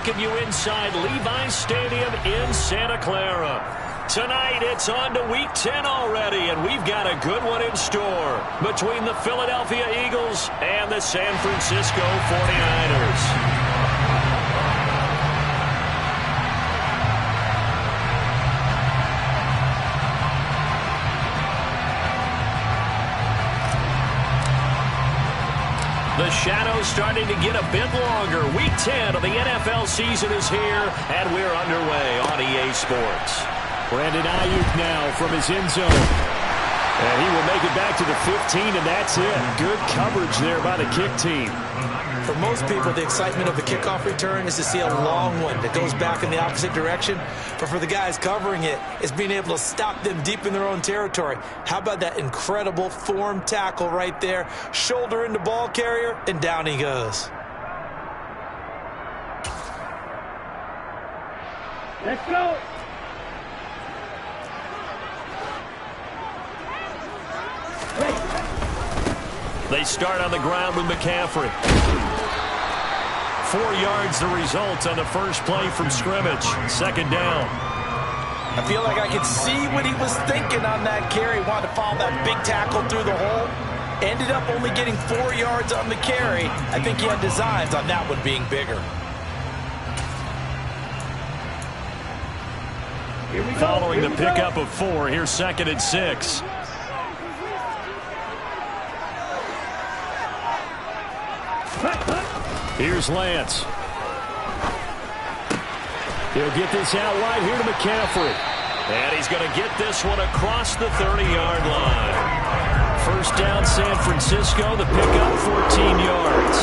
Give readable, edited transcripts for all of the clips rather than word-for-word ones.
welcome you inside Levi's Stadium in Santa Clara. Tonight, it's on to Week 10 already, and we've got a good one in store between the Philadelphia Eagles and the San Francisco 49ers. The shadow's starting to get a bit longer. Week 10 of the NFL season is here, and we're underway on EA Sports. Brandon Ayuk now from his end zone. And he will make it back to the 15, and that's it. Good coverage there by the kick team. For most people, the excitement of the kickoff return is to see a long one that goes back in the opposite direction. But for the guys covering it, it's being able to stop them deep in their own territory. How about that incredible form tackle right there? Shoulder into ball carrier, and down he goes. Let's go. They start on the ground with McCaffrey. 4 yards the result on the first play from scrimmage. Second down. I feel like I could see what he was thinking on that carry. Wanted to follow that big tackle through the hole. Ended up only getting 4 yards on the carry. I think he had designs on that one being bigger. Following the pickup of 4, here's 2nd and 6. Here's Lance. He'll get this out wide here to McCaffrey. And he's going to get this one across the 30-yard line. First down, San Francisco. The pickup, 14 yards.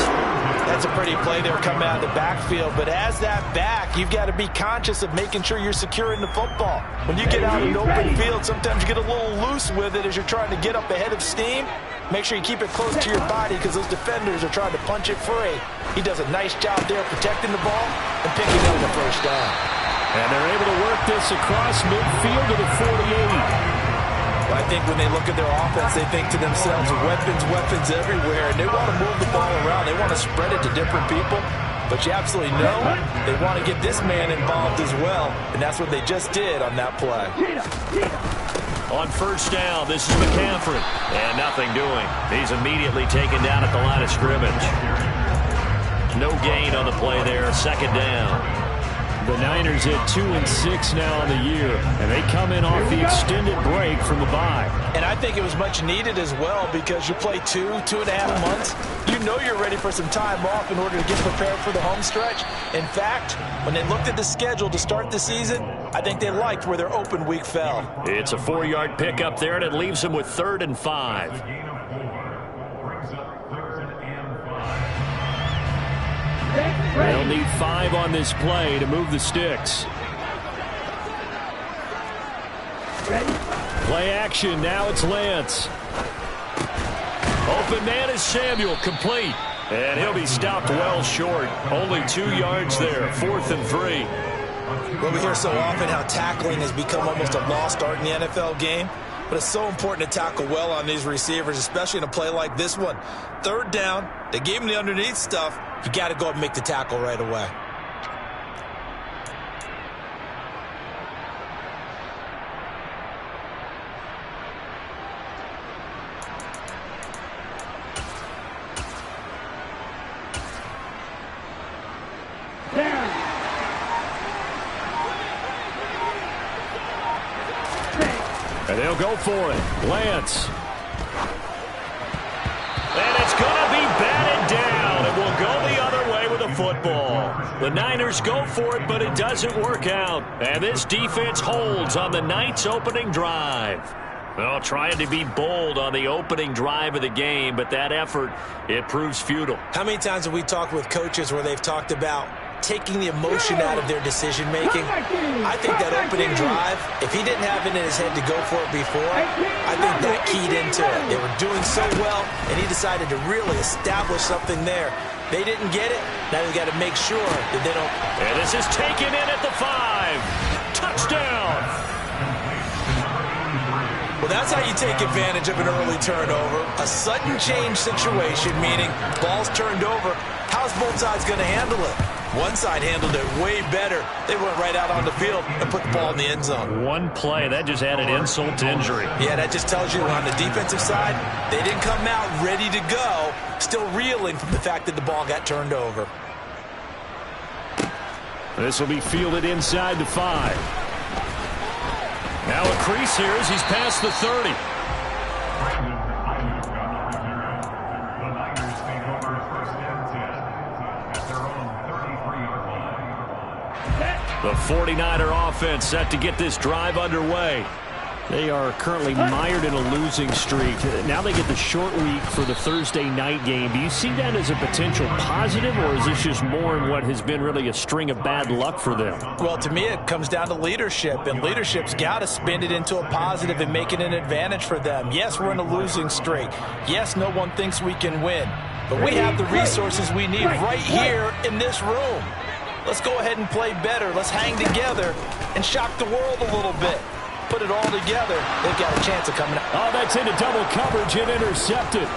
That's a pretty play there coming out of the backfield. But as that back, you've got to be conscious of making sure you're securing the football. When you get out in the open field, sometimes you get a little loose with it as you're trying to get up ahead of steam. Make sure you keep it close to your body because those defenders are trying to punch it free. He does a nice job there protecting the ball and picking up the first down. And they're able to work this across midfield to the 48. Well, I think when they look at their offense, they think to themselves, weapons everywhere, and they want to move the ball around. They want to spread it to different people. But you absolutely know they want to get this man involved as well, and that's what they just did on that play. On first down, this is McCaffrey. And nothing doing. He's immediately taken down at the line of scrimmage. No gain on the play there. Second down. The Niners at 2-6 now on the year, and they come in off the extended break from the bye. And I think it was much needed as well because you play 2.5 months. You know you're ready for some time off in order to get prepared for the home stretch. In fact, when they looked at the schedule to start the season, I think they liked where their open week fell. It's a 4-yard pickup there, and it leaves them with 3rd and 5. They'll need 5 on this play to move the sticks. Play action. Now it's Lance. Open man is Samuel, complete. And he'll be stopped well short. Only 2 yards there. 4th and 3. Well, we hear so often how tackling has become almost a lost art in the NFL game. But it's so important to tackle well on these receivers, especially in a play like this one. 3rd down, they gave him the underneath stuff. You got to go and make the tackle right away. And they'll go for it. Lance. And it's going to be batted down. It will go the other way with the football. The Niners go for it, but it doesn't work out. And this defense holds on the night's opening drive. Well, trying to be bold on the opening drive of the game, but that effort, it proves futile. How many times have we talked with coaches where they've talked about taking the emotion out of their decision-making? I think that opening drive, if he didn't have it in his head to go for it before, I think that keyed into it. They were doing so well, and he decided to really establish something there. They didn't get it. Now they've got to make sure that they don't. And this is taken in at the 5. Touchdown. Well, that's how you take advantage of an early turnover. A sudden change situation, meaning ball's turned over. How's both sides going to handle it? One side handled it way better. They went right out on the field and put the ball in the end zone. One play, that just added insult to injury. Yeah, that just tells you on the defensive side, they didn't come out ready to go, still reeling from the fact that the ball got turned over. This will be fielded inside the 5. Now a crease here as he's past the 30. The 49er offense set to get this drive underway. They are currently mired in a losing streak. Now they get the short week for the Thursday night game. Do you see that as a potential positive, or is this just more in what has been really a string of bad luck for them? Well, to me, it comes down to leadership, and leadership's got to spin it into a positive and make it an advantage for them. Yes, we're in a losing streak. Yes, no one thinks we can win, but we have the resources we need right here in this room. Let's go ahead and play better. Let's hang together and shock the world a little bit. Put it all together, they've got a chance of coming out. Oh, that's into double coverage and intercepted.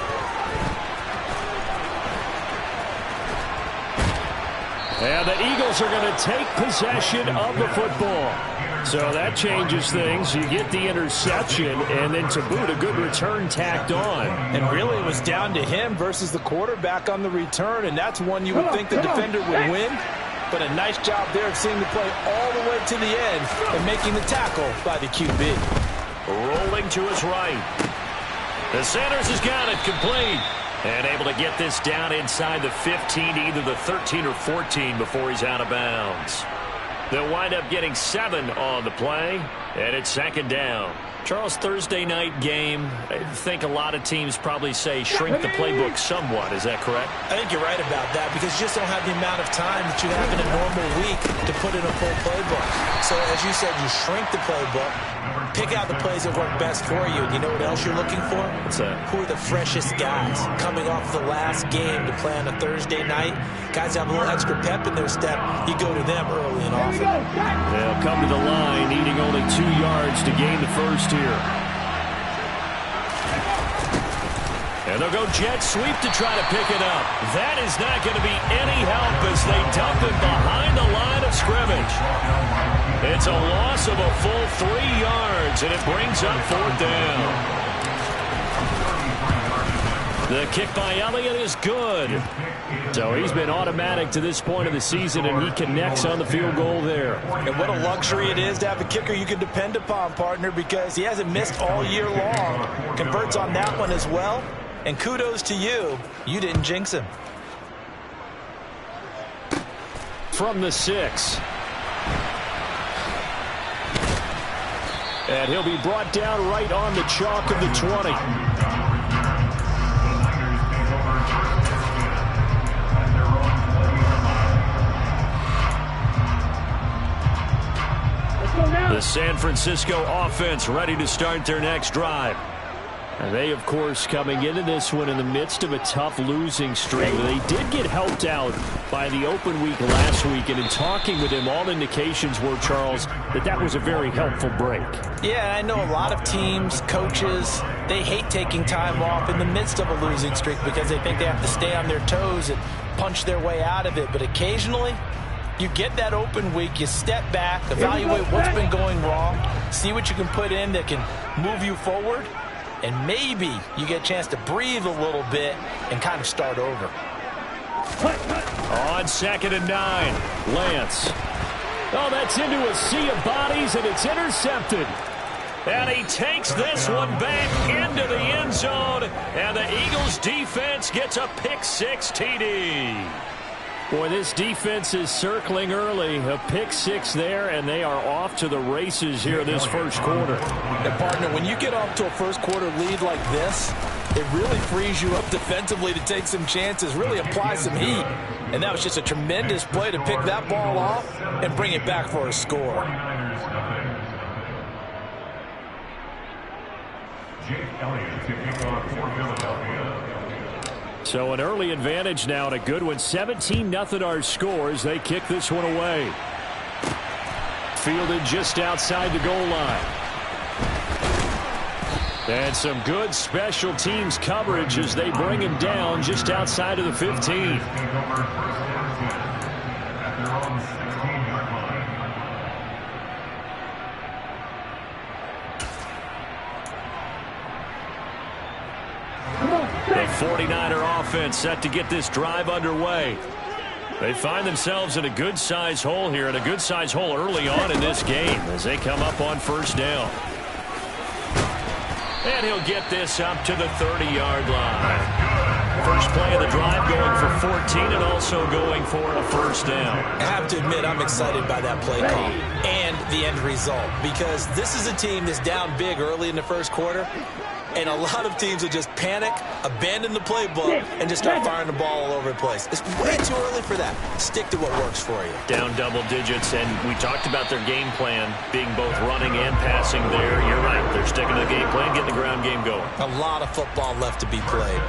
And the Eagles are going to take possession of the football. So that changes things. You get the interception, and then to boot, a good return tacked on. And really, it was down to him versus the quarterback on the return, and that's one you would think the defender would win. But a nice job there of seeing the play all the way to the end and making the tackle by the QB. Rolling to his right. The Sanders has got it complete. And able to get this down inside the 15 to either the 13 or 14 before he's out of bounds. They'll wind up getting 7 on the play, and it's second down. Charles, Thursday night game, I think a lot of teams probably say shrink the playbook somewhat. Is that correct? I think you're right about that because you just don't have the amount of time that you have in a normal week to put in a full playbook. So, as you said, you shrink the playbook, pick out the plays that work best for you. And you know what else you're looking for? What's that? Who are the freshest guys coming off the last game to play on a Thursday night? Guys have a little extra pep in their step. You go to them early and often. They'll come to the line, needing only 2 yards to gain the first here. And they'll go jet sweep to try to pick it up. That is not going to be any help as they dump it behind the line of scrimmage. It's a loss of a full 3 yards, and it brings up 4th down. The kick by Elliott is good. So he's been automatic to this point of the season, and he connects on the field goal there. And what a luxury it is to have a kicker you can depend upon, partner, because he hasn't missed all year long. Converts on that one as well. And kudos to you. You didn't jinx him. From the 6. And he'll be brought down right on the chalk of the 20. The San Francisco offense ready to start their next drive. And they, of course, coming into this one in the midst of a tough losing streak. They did get helped out by the open week last week, and in talking with him, all indications were, Charles, that was a very helpful break. Yeah, I know a lot of teams, coaches, they hate taking time off in the midst of a losing streak because they think they have to stay on their toes and punch their way out of it. But occasionally, you get that open week, you step back, evaluate what's been going wrong, see what you can put in that can move you forward, and maybe you get a chance to breathe a little bit and kind of start over. On 2nd and 9, Lance. Oh, that's into a sea of bodies, and it's intercepted. And he takes this one back into the end zone, and the Eagles defense gets a pick-6 TD. Boy, this defense is circling early. A pick-6 there, and they are off to the races here this first quarter. And, partner, when you get off to a first-quarter lead like this, it really frees you up defensively to take some chances, really apply some heat. And that was just a tremendous play to pick that ball off and bring it back for a score. So an early advantage now and a good one. 17-0 our scores. They kick this one away. Fielded just outside the goal line. And some good special teams coverage as they bring him down just outside of the 15. 49er offense set to get this drive underway. They find themselves in a good-sized hole here, and a good-sized hole early on in this game as they come up on first down. And he'll get this up to the 30-yard line. First play of the drive going for 14 and also going for a first down. I have to admit, I'm excited by that play call and the end result, because this is a team that's down big early in the first quarter, and a lot of teams will just panic, abandon the playbook, and just start firing the ball all over the place. It's way too early for that. Stick to what works for you. Down double digits, and we talked about their game plan being both running and passing there. You're right. They're sticking to the game plan, getting the ground game going. A lot of football left to be played.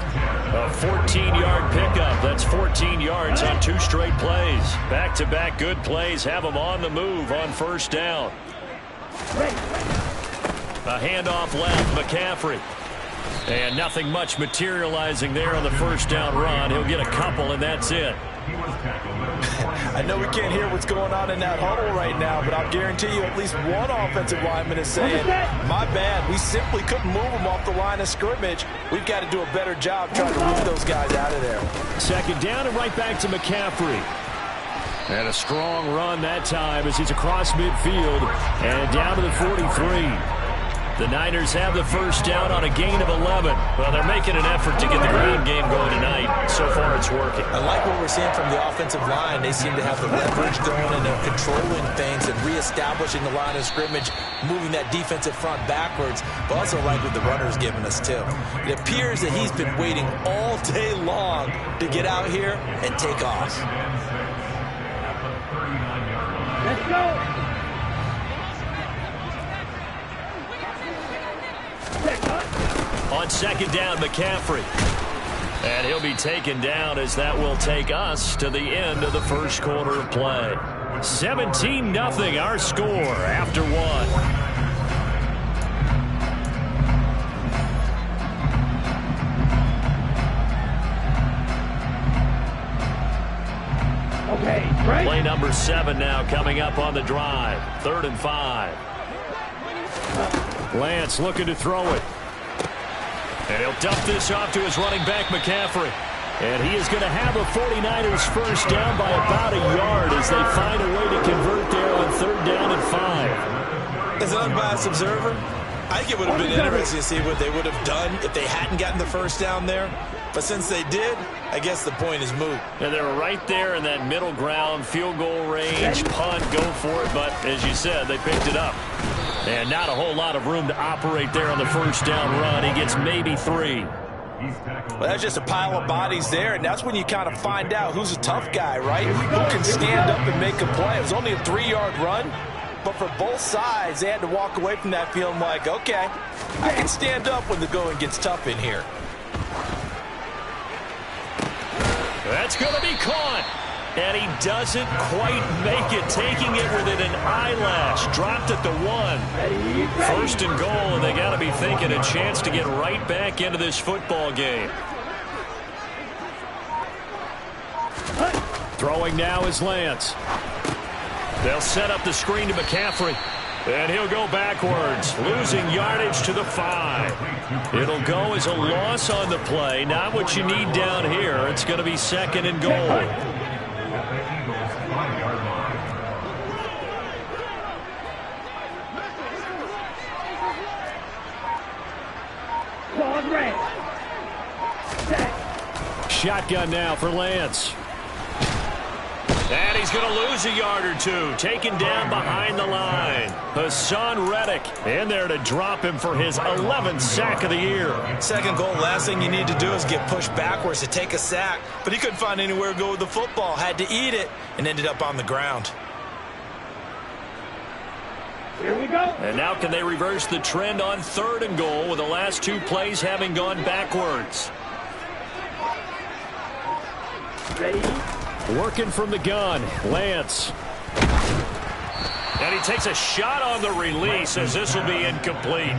A 14-yard pickup. That's 14 yards on 2 straight plays. Back-to-back good plays have them on the move on first down. A handoff left, McCaffrey. And nothing much materializing there on the first down run. He'll get a couple, and that's it. I know we can't hear what's going on in that huddle right now, but I'll guarantee you at least one offensive lineman is saying, my bad, we simply couldn't move them off the line of scrimmage. We've got to do a better job trying to move those guys out of there. Second down and right back to McCaffrey. And a strong run that time as he's across midfield and down to the 43. The Niners have the first down on a gain of 11. Well, they're making an effort to get the ground game going tonight. So far, it's working. I like what we're seeing from the offensive line. They seem to have the leverage going, and they're controlling things and reestablishing the line of scrimmage, moving that defensive front backwards. But also like what the runner's giving us, too. It appears that he's been waiting all day long to get out here and take off. Let's go. On second down, McCaffrey. And he'll be taken down as that will take us to the end of the first quarter of play. 17-0 our score after one. Okay, right. Play number 7 now coming up on the drive. 3rd and 5. Lance looking to throw it. And he'll dump this off to his running back, McCaffrey. And he is going to have a 49ers first down by about a yard as they find a way to convert there on 3rd down and 5. As an unbiased observer, I think it would have been interesting to see what they would have done if they hadn't gotten the first down there. But since they did, I guess the point is moot. And they were right there in that middle ground, field goal range, punt, go for it. But as you said, they picked it up. And not a whole lot of room to operate there on the first down run. He gets maybe 3. Well, that's just a pile of bodies there, and that's when you kind of find out who's a tough guy, right? Who can stand up and make a play. It was only a 3-yard run, but for both sides, they had to walk away from that feeling like, okay, I can stand up when the going gets tough in here. That's going to be caught. And he doesn't quite make it, taking it within an eyelash. Dropped at the 1. First and goal, and they got to be thinking a chance to get right back into this football game. Throwing now is Lance. They'll set up the screen to McCaffrey. And he'll go backwards, losing yardage to the 5. It'll go as a loss on the play. Not what you need down here. It's going to be 2nd and goal. Shotgun now for Lance. And he's going to lose a yard or 2. Taken down behind the line. Hassan Reddick in there to drop him for his 11th sack of the year. Second goal, last thing you need to do is get pushed backwards to take a sack. But he couldn't find anywhere to go with the football. Had to eat it and ended up on the ground. Here we go. And now can they reverse the trend on 3rd and goal with the last 2 plays having gone backwards? Ready? Working from the gun, Lance. And he takes a shot on the release as this will be incomplete.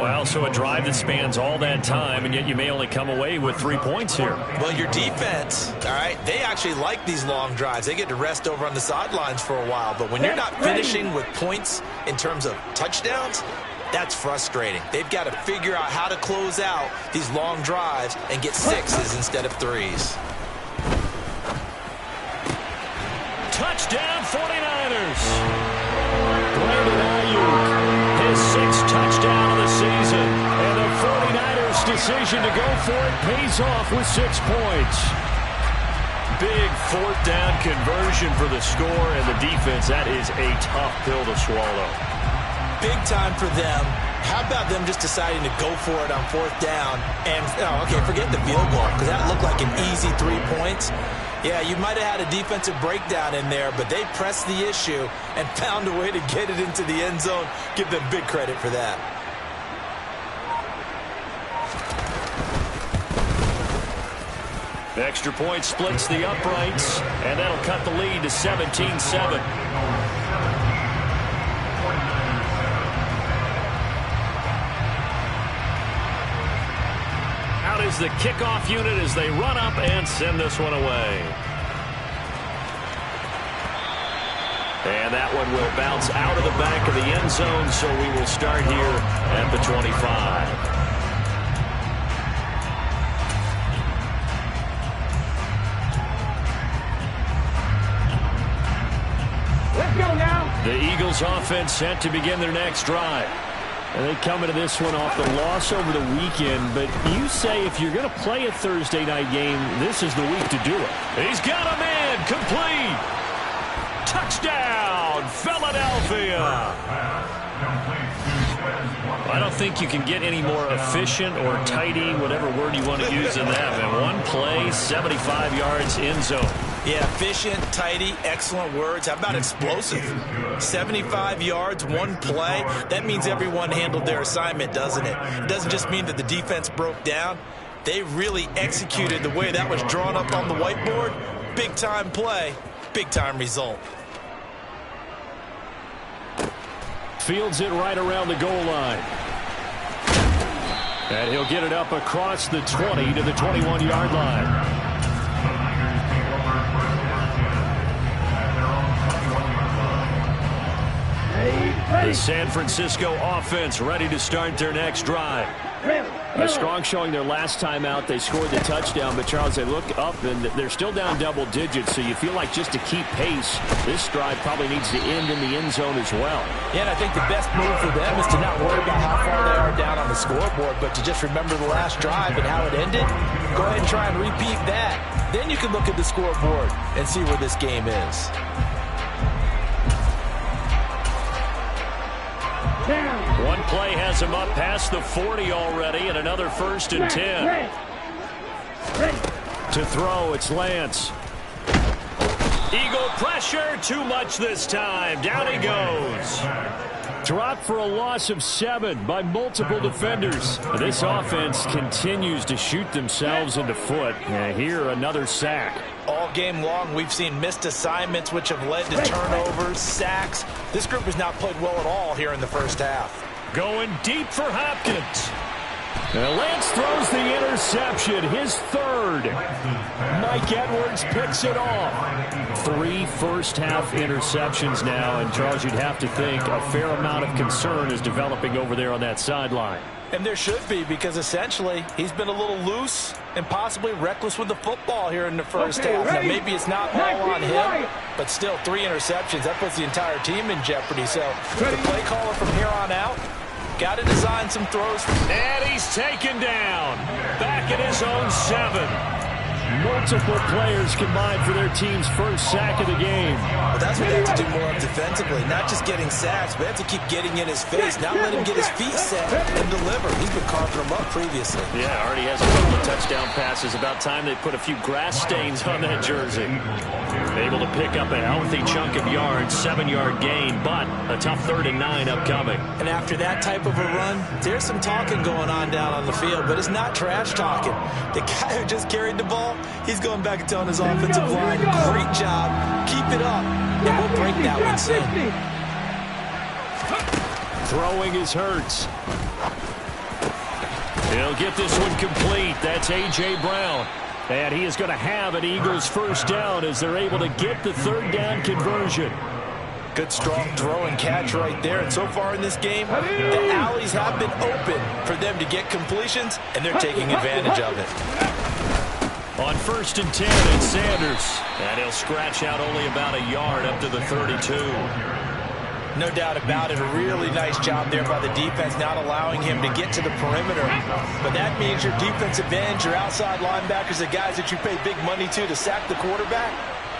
Well, so a drive that spans all that time, and yet you may only come away with 3 points here. Well, your defense, all right, they actually like these long drives. They get to rest over on the sidelines for a while. But when you're not finishing with points in terms of touchdowns, That's frustrating. They've got to figure out how to close out these long drives and get 6s instead of 3s. Touchdown 49ers. Brandon Ayuk, his 6th touchdown of the season. And the 49ers' decision to go for it pays off with 6 points. Big 4th down conversion for the score, and the defense, that is a tough pill to swallow. Big time for them. How about them just deciding to go for it on 4th down? And, okay, forget the field goal, because that looked like an easy 3 points. Yeah, you might have had a defensive breakdown in there, but they pressed the issue and found a way to get it into the end zone. Give them big credit for that. Extra point splits the uprights, and that'll cut the lead to 17-7. Out is the kickoff unit as they run up and send this one away. And that one will bounce out of the back of the end zone, so we will start here at the 25. The Eagles offense set to begin their next drive. And they come into this one off the loss over the weekend. But you say if you're going to play a Thursday night game, this is the week to do it. He's got a man complete. Touchdown, Philadelphia. I don't think you can get any more efficient or tidy, whatever word you want to use in that. And one play, 75 yards, end zone. Yeah, efficient, tidy, excellent words. How about explosive? 75 yards, one play. That means everyone handled their assignment, doesn't it? It doesn't just mean that the defense broke down. They really executed the way that was drawn up on the whiteboard. Big-time play, big-time result. Fields it right around the goal line. And he'll get it up across the 20 to the 21-yard line. The San Francisco offense ready to start their next drive. A strong showing their last time out. They scored the touchdown, but Charles, they look up and they're still down double digits, so you feel like just to keep pace, this drive probably needs to end in the end zone as well. Yeah, and I think the best move for them is to not worry about how far they are down on the scoreboard, but to just remember the last drive and how it ended. Go ahead and try and repeat that. Then you can look at the scoreboard and see where this game is. One play has him up past the 40 already, and another 1st and 10. To throw, it's Lance. Eagle pressure, too much this time. Down he goes. Dropped for a loss of 7 by multiple defenders. This offense continues to shoot themselves in the foot. And here, another sack. All game long, we've seen missed assignments, which have led to turnovers, sacks. This group has not played well at all here in the first half. Going deep for Hopkins. Now Lance throws the interception, his 3rd. Mike Edwards picks it off. 3 first-half interceptions now, and Charles, you'd have to think a fair amount of concern is developing over there on that sideline. And there should be, because essentially he's been a little loose and possibly reckless with the football here in the first half. Now, maybe it's not all on him, but still 3 interceptions. That puts the entire team in jeopardy. So the play caller from here on out got to design some throws. And he's taken down. Back at his own 7. Multiple players combined for their team's first sack of the game. Well, that's what they have to do more of defensively. Not just getting sacks, but they have to keep getting in his face. Not let him get his feet set and deliver. He's been carving them up previously. Yeah, already has a couple of touchdown passes. About time they put a few grass stains on that jersey. Able to pick up a healthy chunk of yards, 7-yard gain, but a tough 3rd and 9 upcoming. And after that type of a run, there's some talking going on down on the field, but it's not trash talking. The guy who just carried the ball, he's going back and telling his offensive line, great job, keep it up, and we'll break that one soon. Throwing is Hurts. He'll get this one complete. That's A.J. Brown. And he is going to have an Eagles first down as they're able to get the 3rd down conversion. Good, strong throw and catch right there. And so far in this game, the alleys have been open for them to get completions, and they're taking advantage of it. On 1st and 10, it's Sanders. And he'll scratch out only about a yard up to the 32. No doubt about it. A really nice job there by the defense, not allowing him to get to the perimeter. But that means your defensive ends, your outside linebackers, the guys that you pay big money to sack the quarterback,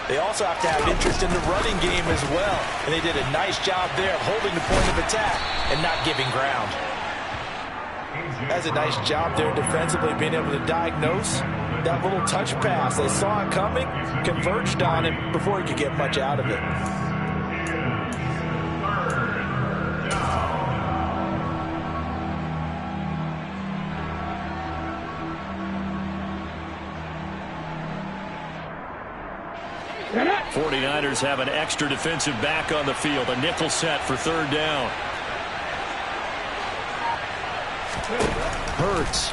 they also have to have interest in the running game as well. And they did a nice job there of holding the point of attack and not giving ground. That's a nice job there defensively, being able to diagnose that little touch pass. They saw it coming, converged on him before he could get much out of it. The 49ers have an extra defensive back on the field. A nickel set for 3rd down. Hurts.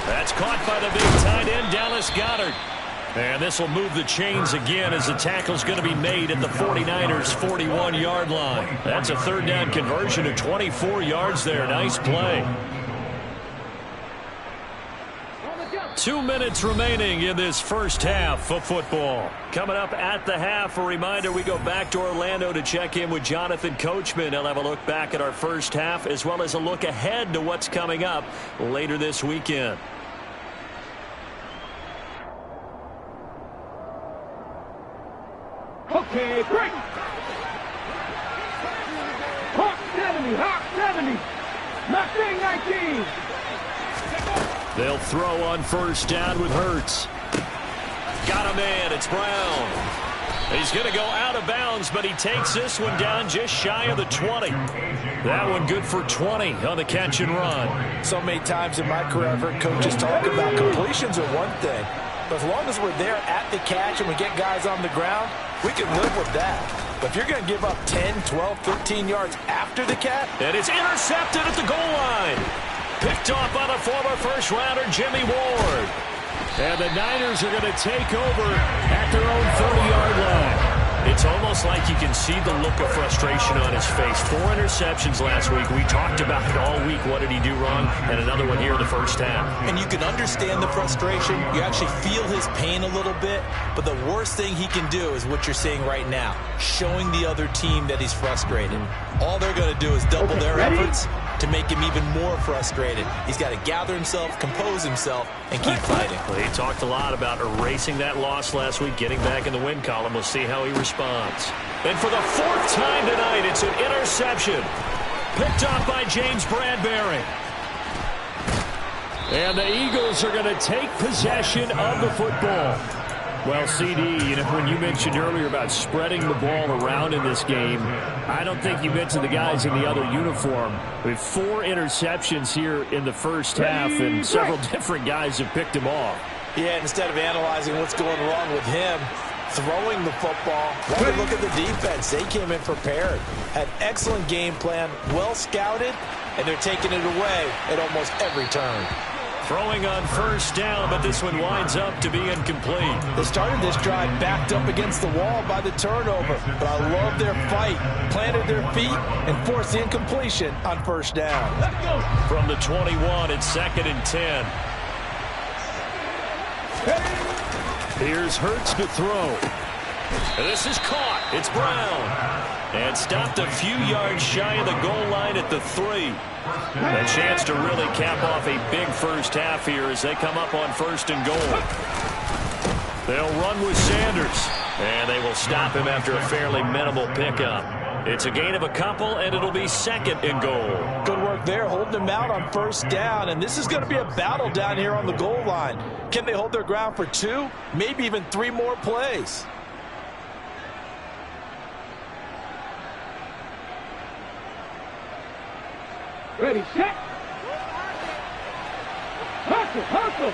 That's caught by the big tight end, Dallas Goedert. And this will move the chains again as the tackle's going to be made at the 49ers' 41-yard line. That's a 3rd down conversion of 24 yards there. Nice play. 2 minutes remaining in this first half of football. Coming up at the half, a reminder, we go back to Orlando to check in with Jonathan Coachman. He'll have a look back at our first half as well as a look ahead to what's coming up later this weekend. Okay, break. Hawk 70, Hawk 70. Mustang 19. They'll throw on 1st down with Hurts. Got a man. It's Brown. He's going to go out of bounds, but he takes this one down just shy of the 20. That one good for 20 on the catch and run. So many times in my career, I've heard coaches talk about completions are one thing. But as long as we're there at the catch and we get guys on the ground, we can live with that. But if you're going to give up 10, 12, 13 yards after the catch. And it's intercepted at the goal line. Picked off by the former first-rounder, Jimmy Ward. And the Niners are going to take over at their own 30-yard line. It's almost like you can see the look of frustration on his face. 4 interceptions last week. We talked about it all week. What did he do wrong? And another one here in the first half. And you can understand the frustration. You actually feel his pain a little bit. But the worst thing he can do is what you're seeing right now, showing the other team that he's frustrated. All they're going to do is double their efforts to make him even more frustrated. He's got to gather himself, compose himself, and keep fighting. Well, he talked a lot about erasing that loss last week, getting back in the win column. We'll see how he responds. And for the 4th time tonight, it's an interception. Picked off by James Bradbury. And the Eagles are going to take possession of the football. Well, CD, you know, when you mentioned earlier about spreading the ball around in this game, I don't think you mentioned the guys in the other uniform. We have 4 interceptions here in the first half, and several different guys have picked them off. Yeah, instead of analyzing what's going wrong with him, throwing the football, why don't we look at the defense? They came in prepared, had excellent game plan, well scouted, and they're taking it away at almost every turn. Throwing on 1st down, but this one winds up to be incomplete. They started this drive backed up against the wall by the turnover, but I love their fight. Planted their feet and forced the incompletion on 1st down. From the 21, it's 2nd and 10. Here's Hurts to throw. And this is caught. It's Brown. And stopped a few yards shy of the goal line at the 3. A chance to really cap off a big first half here as they come up on 1st and goal. They'll run with Sanders. And they will stop him after a fairly minimal pickup. It's a gain of a couple, and it'll be 2nd and goal. Good work there, holding them out on 1st down. And this is going to be a battle down here on the goal line. Can they hold their ground for 2, maybe even 3 more plays? Ready, set. Hustle, hustle.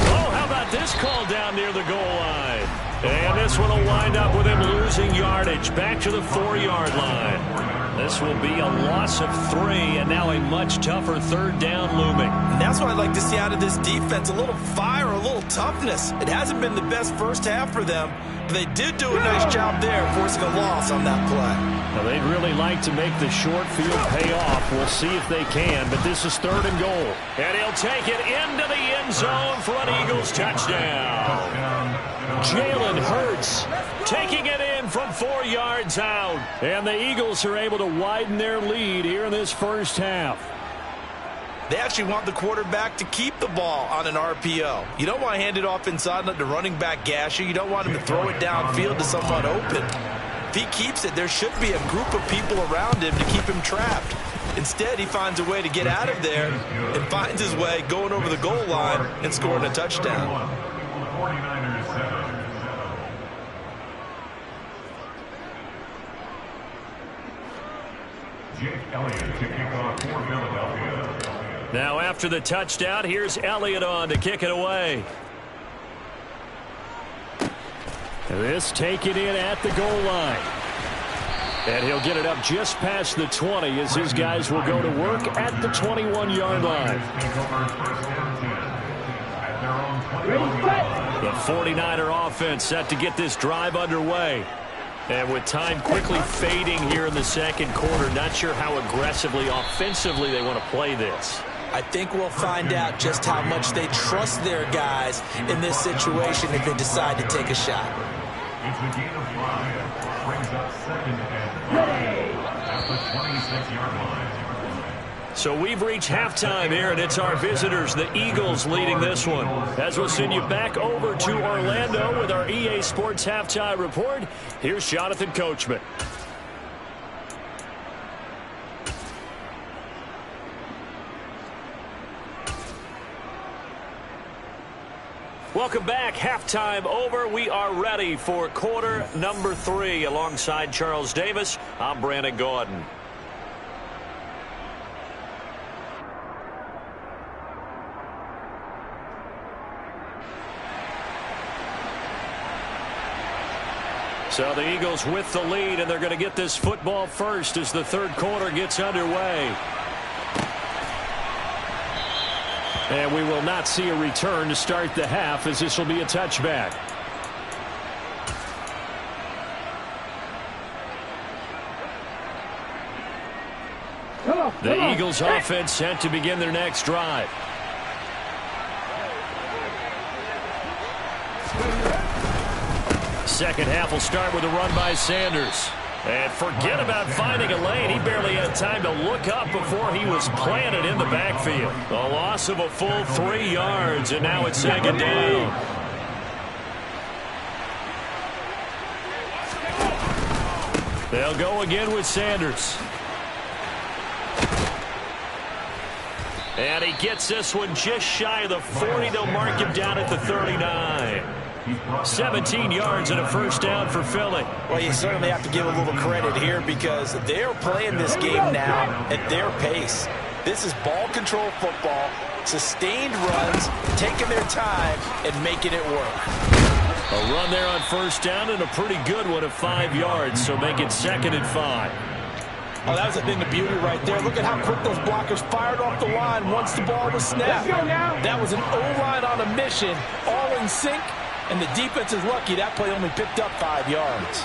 Oh, how about this call down near the goal line? And this one will wind up with him losing yardage back to the 4-yard line. This will be a loss of 3, and now a much tougher third down looming. And that's what I'd like to see out of this defense, a little fire, a little toughness. It hasn't been the best first half for them, but they did do a nice job there forcing a loss on that play. Now, they'd really like to make the short field pay off. We'll see if they can, but this is 3rd and goal. And he'll take it into the end zone for an Eagles touchdown. Jalen Hurts taking it in from 4 yards out. And the Eagles are able to widen their lead here in this first half. They actually want the quarterback to keep the ball on an RPO. You don't want to hand it off inside and let the running back gash you. You don't want him to throw it downfield to someone open. If he keeps it, there should be a group of people around him to keep him trapped. Instead, he finds a way to get out of there and finds his way going over the goal line and scoring a touchdown. Now after the touchdown, here's Elliott on to kick it away. This taken in at the goal line. And he'll get it up just past the 20 as his guys will go to work at the 21-yard line. The 49er offense set to get this drive underway. And with time quickly fading here in the second quarter, not sure how aggressively, offensively they want to play this. I think we'll find out just how much they trust their guys in this situation if they decide to take a shot. It's the gain of 5. Brings up 2nd and 5 at the 26-yard line. So we've reached halftime here, and it's our visitors, the Eagles, leading this one. As we'll send you back over to Orlando with our EA Sports Halftime Report, here's Jonathan Coachman. Welcome back. Halftime over. We are ready for quarter number 3. Alongside Charles Davis, I'm Brandon Gordon. So the Eagles with the lead, and they're going to get this football first as the third quarter gets underway. And we will not see a return to start the half, as this will be a touchback. The Eagles offense set to begin their next drive. Second half will start with a run by Sanders. And forget about finding a lane. He barely had time to look up before he was planted in the backfield. A loss of a full 3 yards, and now it's second down. They'll go again with Sanders. And he gets this one just shy of the 40. They'll mark him down at the 39. 17 yards and a first down for Philly. Well, you certainly have to give a little credit here because they're playing this game now at their pace. This is ball control football, sustained runs, taking their time and making it work. A run there on first down and a pretty good one of 5 yards, so make it 2nd and 5. Oh, that was a thing of beauty right there. Look at how quick those blockers fired off the line once the ball was snapped. That was an O-line on a mission, all in sync. And the defense is lucky that play only picked up 5 yards.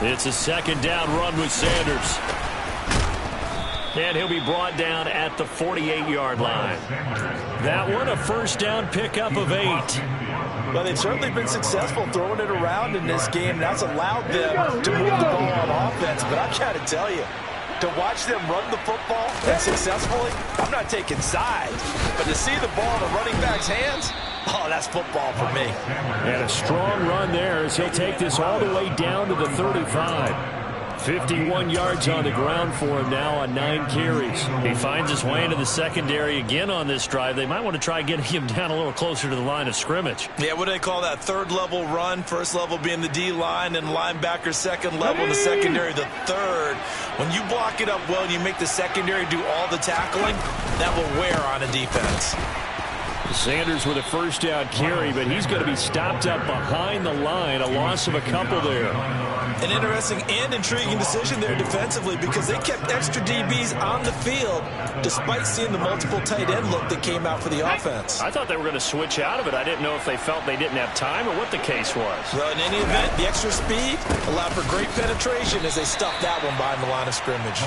It's a second down run with Sanders. And he'll be brought down at the 48-yard line. That one a first down pickup of 8. Well, they've certainly been successful throwing it around in this game. That's allowed them to move the ball on offense. But I've got to tell you, to watch them run the football and successfully, I'm not taking sides. But to see the ball in the running back's hands, oh, that's football for me. And a strong run there as he'll take this all the way down to the 35. 51 yards on the ground for him now on 9 carries. He finds his way into the secondary again on this drive. They might want to try getting him down a little closer to the line of scrimmage. Yeah, what do they call that? 3rd level run. 1st level being the D-line, and linebacker 2nd level in the secondary, the 3rd. When you block it up well and you make the secondary do all the tackling, that will wear on a defense. Sanders with a first down carry, but he's going to be stopped up behind the line. A loss of a couple there. An interesting and intriguing decision there defensively because they kept extra DBs on the field despite seeing the multiple tight end look that came out for the offense. I thought they were going to switch out of it. I didn't know if they felt they didn't have time or what the case was. Well, in any event, the extra speed allowed for great penetration as they stuffed that one behind the line of scrimmage.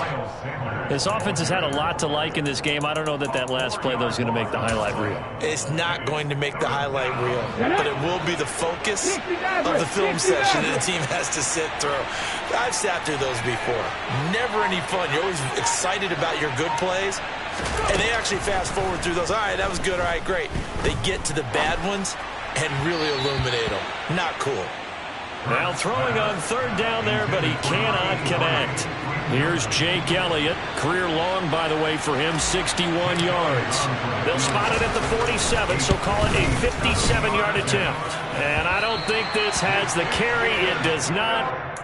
This offense has had a lot to like in this game. I don't know that that last play, though, is going to make the highlight reel. It's not going to make the highlight reel, but it will be the focus of the film session that the team has to sit through. I've sat through those before. Never any fun. You're always excited about your good plays, and they actually fast forward through those. All right, that was good. All right, great. They get to the bad ones and really illuminate them. Not cool. Now throwing on third down there, but he cannot connect. Here's Jake Elliott. Career long, by the way, for him, 61 yards. They'll spot it at the 47, so call it a 57-yard attempt. And I don't think this has the carry. It does not.